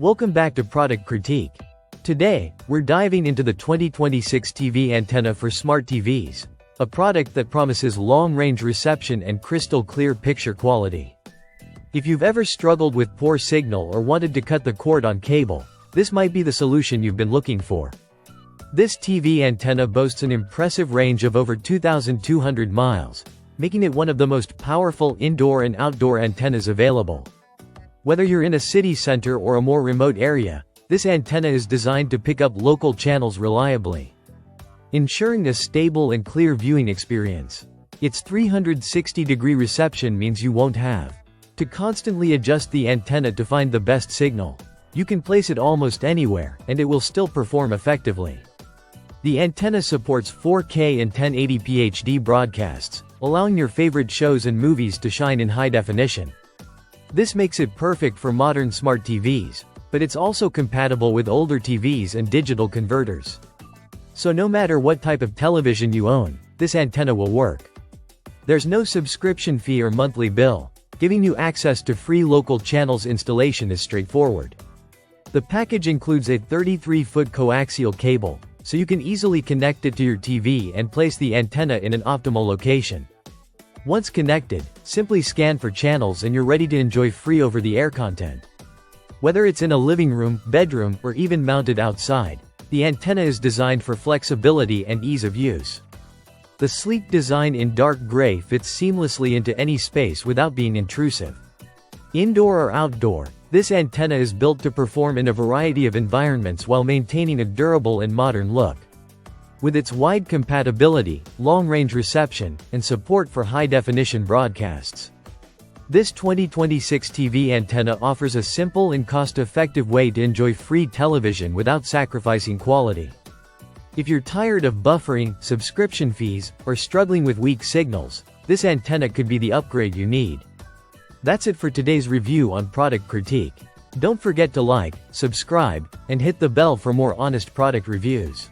Welcome back to Product Critique. Today, we're diving into the 2026 TV antenna for smart TVs, a product that promises long-range reception and crystal-clear picture quality. If you've ever struggled with poor signal or wanted to cut the cord on cable, this might be the solution you've been looking for. This TV antenna boasts an impressive range of over 2,200 miles, making it one of the most powerful indoor and outdoor antennas available. Whether you're in a city center or a more remote area, this antenna is designed to pick up local channels reliably, ensuring a stable and clear viewing experience. Its 360-degree reception means you won't have to constantly adjust the antenna to find the best signal. You can place it almost anywhere, and it will still perform effectively. The antenna supports 4K and 1080p HD broadcasts, allowing your favorite shows and movies to shine in high definition. This makes it perfect for modern smart TVs, but it's also compatible with older TVs and digital converters. So no matter what type of television you own, this antenna will work. There's no subscription fee or monthly bill, giving you access to free local channels. Installation is straightforward. The package includes a 33-foot coaxial cable, so you can easily connect it to your TV and place the antenna in an optimal location. Once connected, simply scan for channels and you're ready to enjoy free over-the-air content. Whether it's in a living room, bedroom, or even mounted outside, the antenna is designed for flexibility and ease of use. The sleek design in dark gray fits seamlessly into any space without being intrusive. Indoor or outdoor, this antenna is built to perform in a variety of environments while maintaining a durable and modern look. With its wide compatibility, long-range reception, and support for high-definition broadcasts, this 2026 TV antenna offers a simple and cost-effective way to enjoy free television without sacrificing quality. If you're tired of buffering, subscription fees, or struggling with weak signals, this antenna could be the upgrade you need. That's it for today's review on Product Critique. Don't forget to like, subscribe, and hit the bell for more honest product reviews.